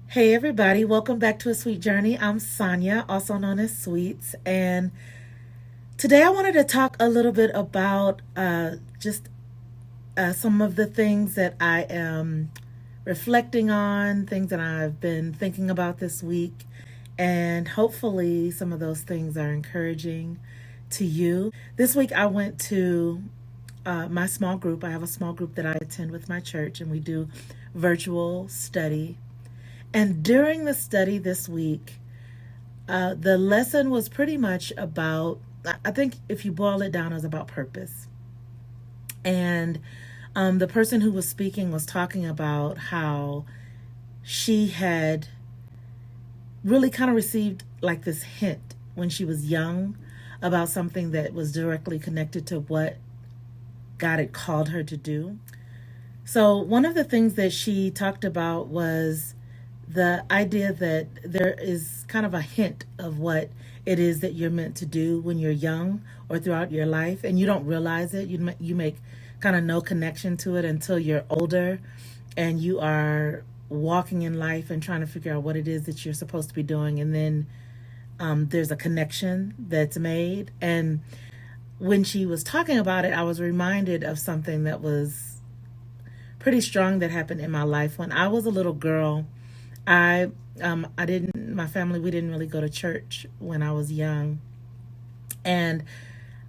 Hey everybody, welcome back to A Sweet Journey. I'm Sonia, also known as Sweets, and today I wanted to talk a little bit about just some of the things that I am reflecting on, things that I've been thinking about this week, and hopefully some of those things are encouraging to you. This week I went to my small group. I have a small group that I attend with my church, and we do virtual study. And during the study this week, the lesson was pretty much about, I think if you boil it down, it was about purpose. And the person who was speaking was talking about how she had really kind of received like this hint when she was young about something that was directly connected to what God had called her to do. So, one of the things that she talked about was the idea that there is kind of a hint of what it is that you're meant to do when you're young or throughout your life, and you don't realize it. You make kind of no connection to it until you're older and you are walking in life and trying to figure out what it is that you're supposed to be doing. And then there's a connection that's made. And when she was talking about it, I was reminded of something that was pretty strong that happened in my life when I was a little girl. I didn't, my family, we didn't really go to church when I was young. And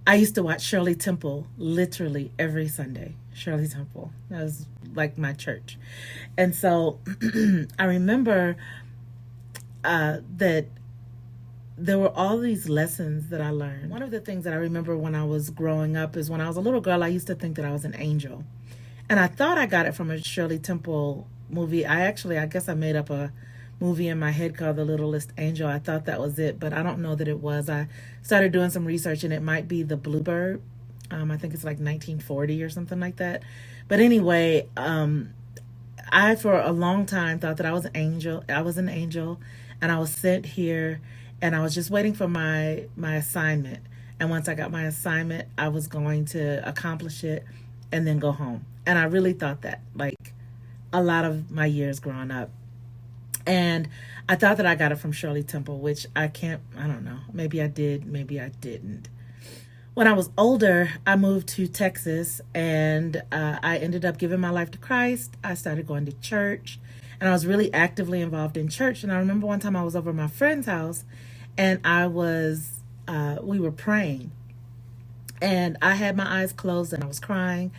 I used to watch Shirley Temple literally every Sunday. Shirley Temple. That was like my church. And so I remember that there were all these lessons that I learned. One of the things that I remember when I was growing up is when I was a little girl, I used to think that I was an angel. And I thought I got it from a Shirley Temple movie. I guess I made up a movie in my head called The Littlest Angel. I thought that was it, but I don't know that it was. I started doing some research and it might be The Bluebird. I think it's like 1940 or something like that. But anyway, I for a long time thought that I was an angel. I was an angel, and I was sent here, and I was just waiting for my assignment. And once I got my assignment, I was going to accomplish it and then go home. And I really thought that, like a lot of my years growing up. And I thought that I got it from Shirley Temple, which I don't know. Maybe I did, maybe I didn't. When I was older, I moved to Texas, and I ended up giving my life to Christ. I started going to church, and I was really actively involved in church. And I remember one time I was over at my friend's house, and we were praying, and I had my eyes closed and I was crying,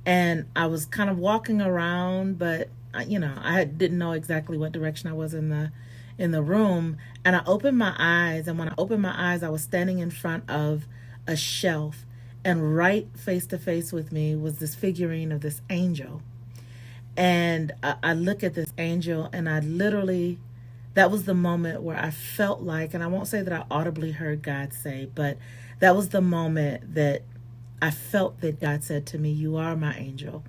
and I was kind of walking around, but I didn't know exactly what direction I was in the room. And I opened my eyes, and when I opened my eyes, I was standing in front of a shelf, and right face to face with me was this figurine of this angel. And I look at this angel, and I literally, that was the moment where I felt like, and I won't say that I audibly heard God say, but that was the moment that I felt that God said to me, "You are my angel.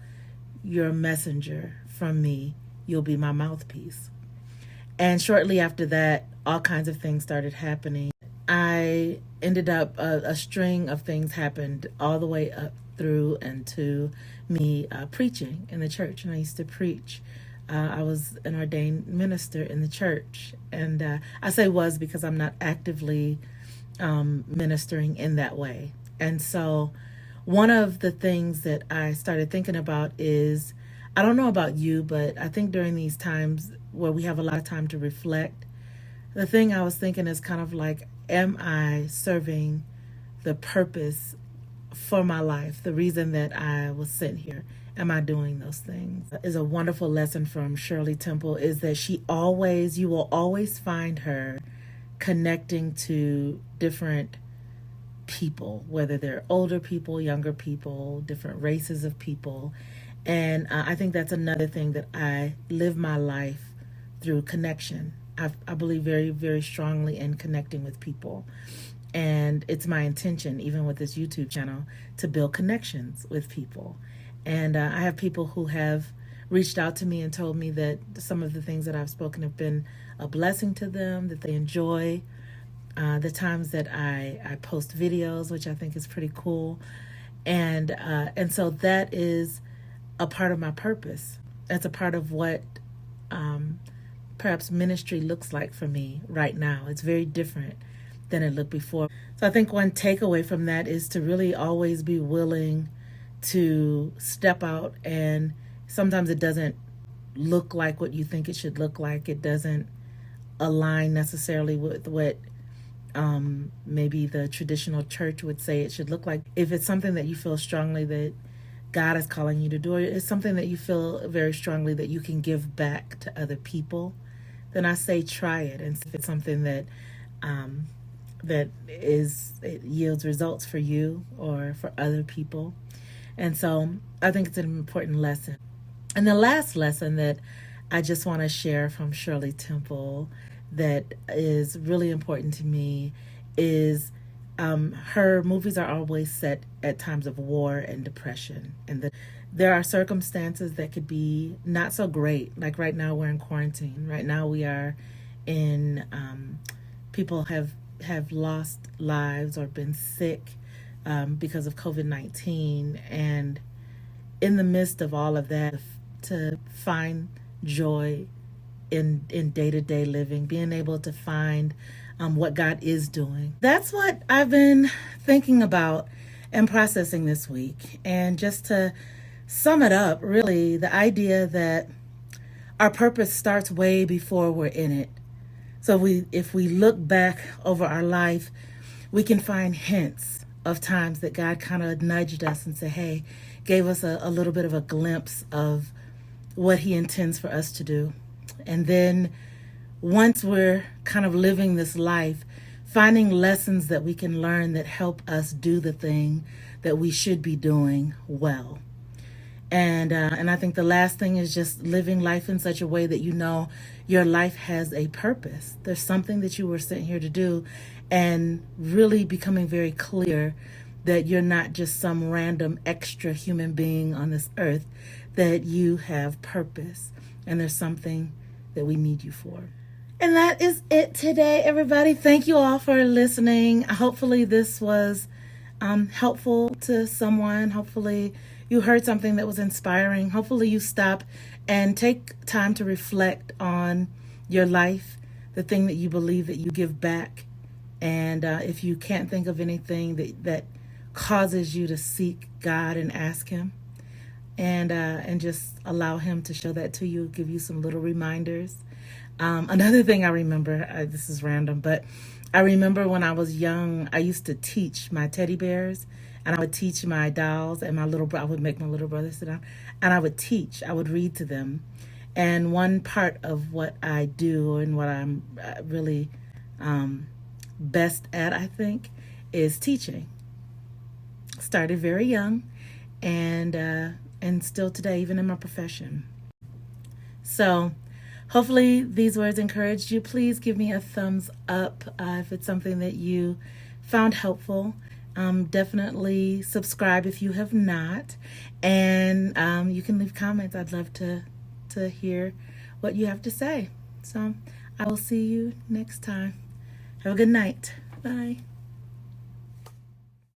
You're a messenger from me. You'll be my mouthpiece." And shortly after that, all kinds of things started happening. I ended up, a string of things happened all the way up through and to me preaching in the church. And I used to preach. I was an ordained minister in the church. And I say was because I'm not actively ministering in that way. And so one of the things that I started thinking about is, I don't know about you, but I think during these times where we have a lot of time to reflect, the thing I was thinking is kind of like, am I serving the purpose for my life, the reason that I was sent here? Am I doing those things? Is a wonderful lesson from Shirley Temple is that you will always find her connecting to different people, whether they're older people, younger people, different races of people. And I think that's another thing that I live my life through connection. I believe very, very strongly in connecting with people. And it's my intention, even with this YouTube channel, to build connections with people. And I have people who have reached out to me and told me that some of the things that I've spoken have been a blessing to them, that they enjoy the times that I post videos, which I think is pretty cool. And so that is a part of my purpose. That's a part of what perhaps ministry looks like for me right now. It's very different than it looked before. So I think one takeaway from that is to really always be willing to step out, and sometimes it doesn't look like what you think it should look like. It doesn't align necessarily with what maybe the traditional church would say it should look like. If it's something that you feel strongly that God is calling you to do, or it's something that you feel very strongly that you can give back to other people, then I say try it. And if it's something that it yields results for you or for other people. And so I think it's an important lesson. And the last lesson that I just want to share from Shirley Temple that is really important to me is her movies are always set at times of war and depression. And there are circumstances that could be not so great. Like right now we're in quarantine. Right now we are in, people have lost lives or been sick because of COVID-19. And in the midst of all of that, to find joy in day-to-day living, being able to find what God is doing. That's what I've been thinking about and processing this week. And just to sum it up, really, the idea that our purpose starts way before we're in it. So if we look back over our life, we can find hints of times that God kind of nudged us and said, hey, gave us a little bit of a glimpse of what he intends for us to do. And then once we're kind of living this life, finding lessons that we can learn that help us do the thing that we should be doing well. And I think the last thing is just living life in such a way that you know your life has a purpose. There's something that you were sent here to do, and really becoming very clear that you're not just some random extra human being on this earth, that you have purpose and there's something that we need you for. And that is it today, everybody. Thank you all for listening. Hopefully this was helpful to someone. Hopefully you heard something that was inspiring. Hopefully you stop and take time to reflect on your life, the thing that you believe that you give back. And if you can't think of anything that causes you to seek God and ask him, and just allow him to show that to you, give you some little reminders. Another thing I remember, this is random, but I remember when I was young, I used to teach my teddy bears, and I would teach my dolls, and I would make my little brother sit down, and I would read to them. And one part of what I do and what I'm really best at, I think, is teaching. Started very young, and still today, even in my profession. So hopefully these words encouraged you. Please give me a thumbs up if it's something that you found helpful. Definitely subscribe if you have not. And you can leave comments. I'd love to hear what you have to say. So I will see you next time. Have a good night. Bye.